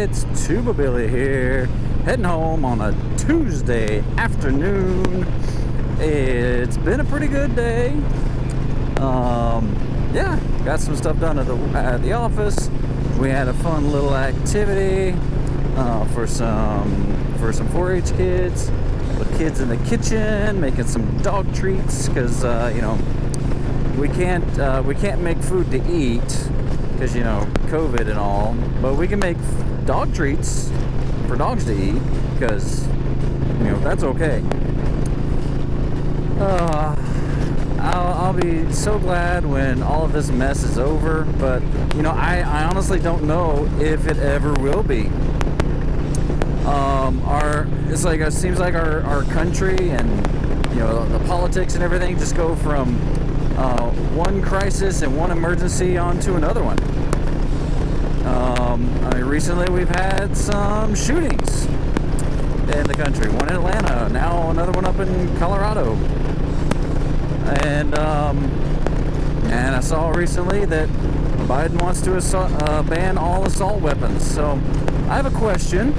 It's Tuba Billy here, heading home on a Tuesday afternoon. It's been a pretty good day. Yeah, got some stuff done at the office. We had a fun little activity for some 4-H kids, with kids in the kitchen making some dog treats because we can't make food to eat because COVID and all, but we can make dog treats for dogs to eat because that's okay. I'll be so glad when all of this mess is over, but I honestly don't know if it ever will be. It seems like our country and the politics and everything just go from one crisis and one emergency onto another one. Recently we've had some shootings in the country. One in Atlanta, now another one up in Colorado. And I saw recently that Biden wants to ban all assault weapons. So I have a question,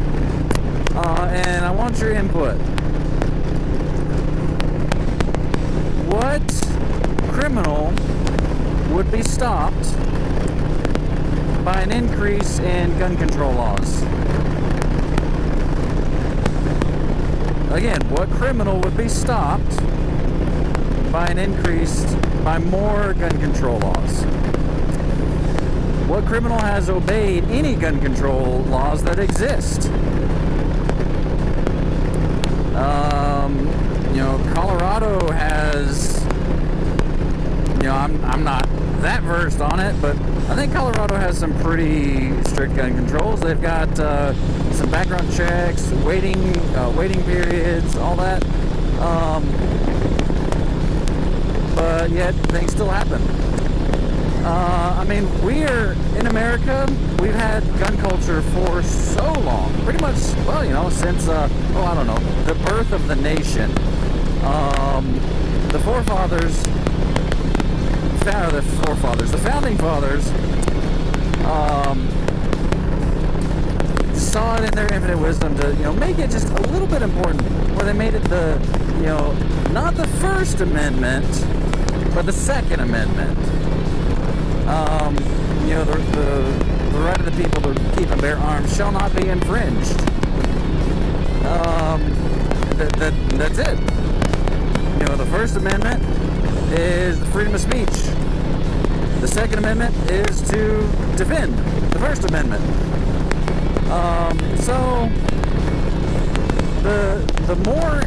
and I want your input. What criminal would be stopped by an increase in gun control laws? Again, what criminal would be stopped by more gun control laws? What criminal has obeyed any gun control laws that exist? Colorado has, I'm not that versed on it, but I think Colorado has some pretty strict gun controls. They've got some background checks, waiting periods, all that. But yet things still happen. We're in America. We've had gun culture for so long, pretty much. Since the birth of the nation. The founding fathers, saw it in their infinite wisdom to make it just a little bit important, where they made it not the First Amendment, but the Second Amendment. The right of the people to keep and bear arms shall not be infringed. That's it. The First Amendment is the freedom of speech. The Second Amendment is to defend the First Amendment. So the more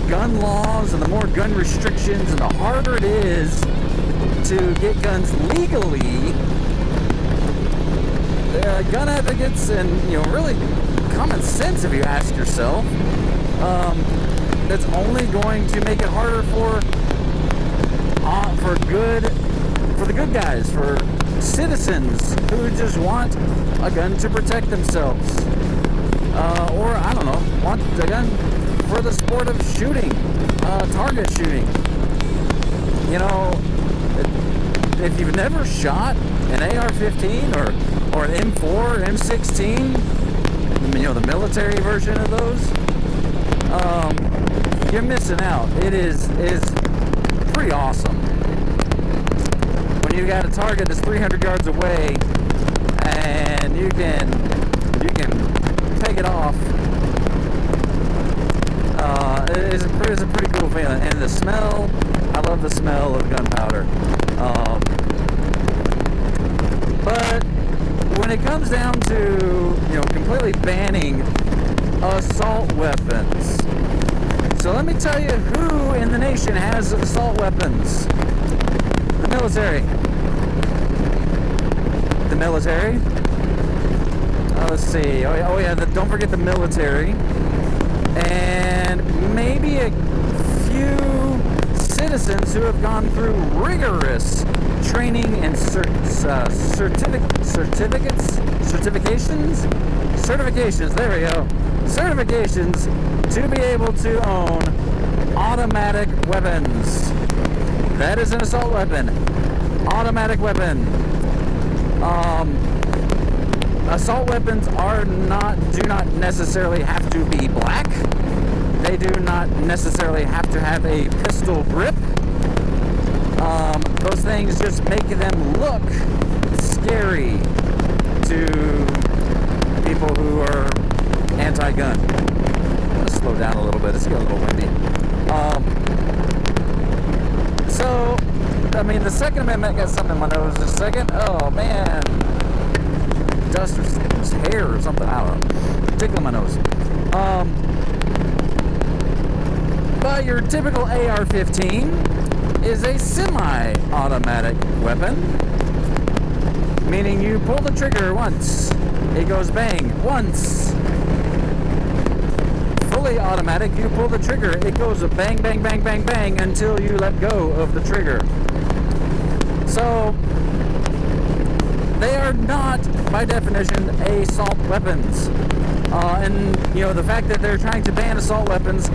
gun laws and the more gun restrictions and the harder it is to get guns legally, gun advocates and really common sense, if you ask yourself, that's only going to make it harder for the good guys, for citizens who just want a gun to protect themselves, or want a gun for the sport of shooting, target shooting. If you've never shot an AR-15 or an M4 or M16, the military version of those, you're missing out. It is pretty awesome. When you got a target that's 300 yards away and you can take it off, it's a pretty cool feeling. And the smell, I love the smell of gunpowder. But when it comes down to completely banning assault weapons, so let me tell you who in the nation has assault weapons. The military. The military. Let's see. Don't forget the military. And maybe a few citizens who have gone through rigorous training and certifications, there we go, certifications to be able to own automatic weapons. That is an assault weapon. Automatic weapon. assault weapons do not necessarily have to be black. They do not necessarily have to have a pistol grip. Those things just make them look scary to people who are anti-gun. I'm gonna slow down a little bit. It's getting a little windy. So, I mean, the Second Amendment got something in my nose in a second. Oh man, dust or hair or something. I don't know. Tickling my nose. But your typical AR-15 is a semi-automatic weapon, meaning you pull the trigger once, it goes bang once. Fully automatic, you pull the trigger, it goes bang, bang, bang, bang, bang until you let go of the trigger. So they are not, by definition, assault weapons. And you know, the fact that they're trying to ban assault weapons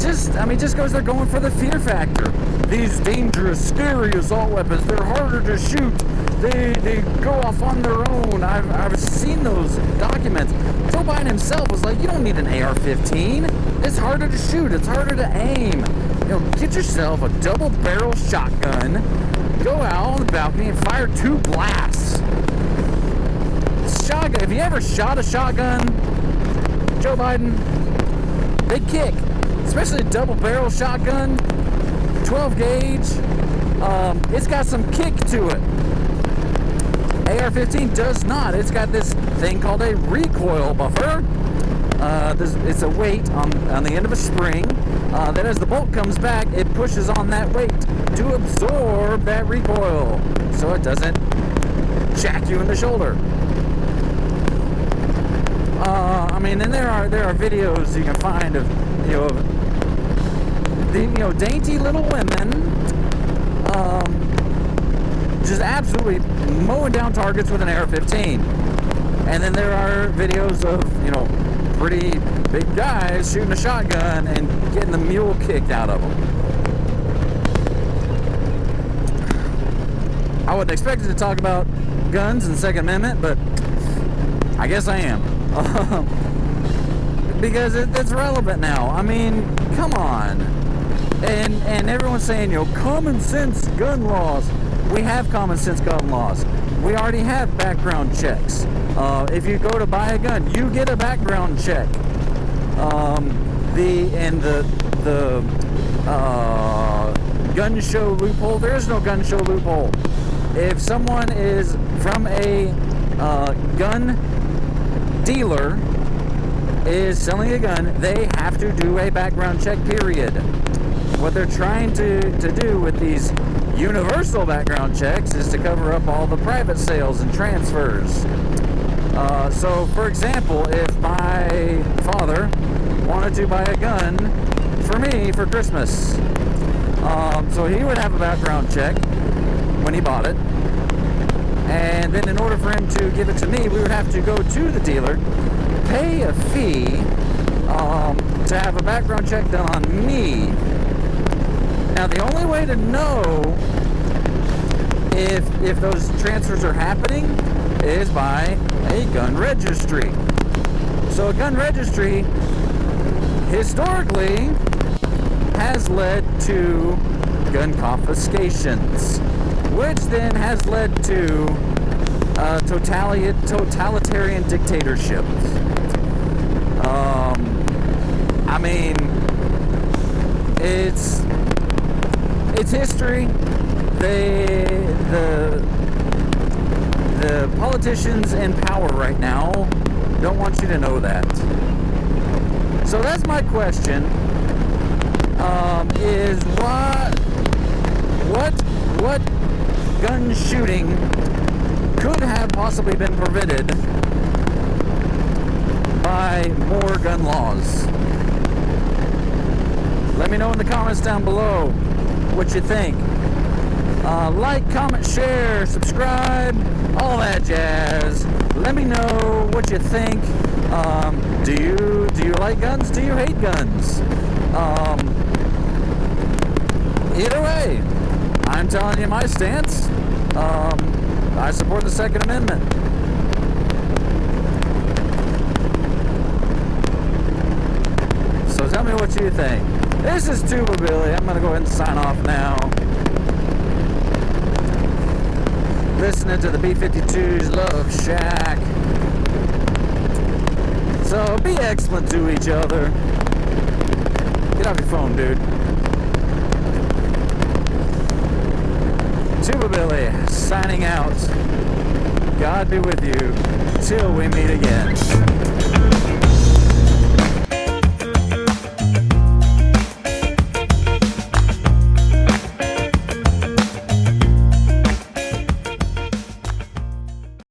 just goes, they're going for the fear factor. These dangerous, scary assault weapons, they're harder to shoot. They go off on their own. I've seen those documents. Joe Biden himself was like, you don't need an AR-15. It's harder to shoot. It's harder to aim. You know, get yourself a double-barrel shotgun. Go out on the balcony and fire 2 blasts. Shotgun. Have you ever shot a shotgun, Joe Biden? They kick. Especially a double-barrel shotgun, 12 gauge. It's got some kick to it. AR-15 does not. It's got this thing called a recoil buffer. It's a weight on the end of a spring that as the bolt comes back, it pushes on that weight to absorb that recoil so it doesn't jack you in the shoulder. I mean, and there are videos you can find of dainty little women just absolutely mowing down targets with an AR-15. And then there are videos of, pretty big guys shooting a shotgun and getting the mule kicked out of them. I wasn't expected to talk about guns and Second Amendment, but I guess I am. Because it's relevant now. I mean, come on. And everyone's saying, common sense gun laws. We have common sense gun laws. We already have background checks. If you go to buy a gun, you get a background check. The gun show loophole, there is no gun show loophole. If someone is from a gun dealer is selling a gun, they have to do a background check, period. What they're trying to do with these universal background checks is to cover up all the private sales and transfers. So, for example, if my father wanted to buy a gun for me for Christmas, so he would have a background check when he bought it, and then in order for him to give it to me, we would have to go to the dealer, pay a fee to have a background check done on me. Now, the only way to know if those transfers are happening is by a gun registry. So a gun registry historically has led to gun confiscations, which then has led to totalitarian dictatorships. I mean, it's history. The politicians in power right now don't want you to know that. So that's my question. Is what gun shooting could have possibly been prevented by more gun laws? Let me know in the comments down below what you think. Like, comment, share, subscribe, all that jazz. Let me know what you think. Do you like guns? Do you hate guns? Either way, I'm telling you my stance. I support the Second Amendment. Tell me what you think. This is Tuba Billy. I'm going to go ahead and sign off now. Listening to the B-52's Love Shack. So be excellent to each other. Get off your phone, dude. Tuba Billy signing out. God be with you till we meet again.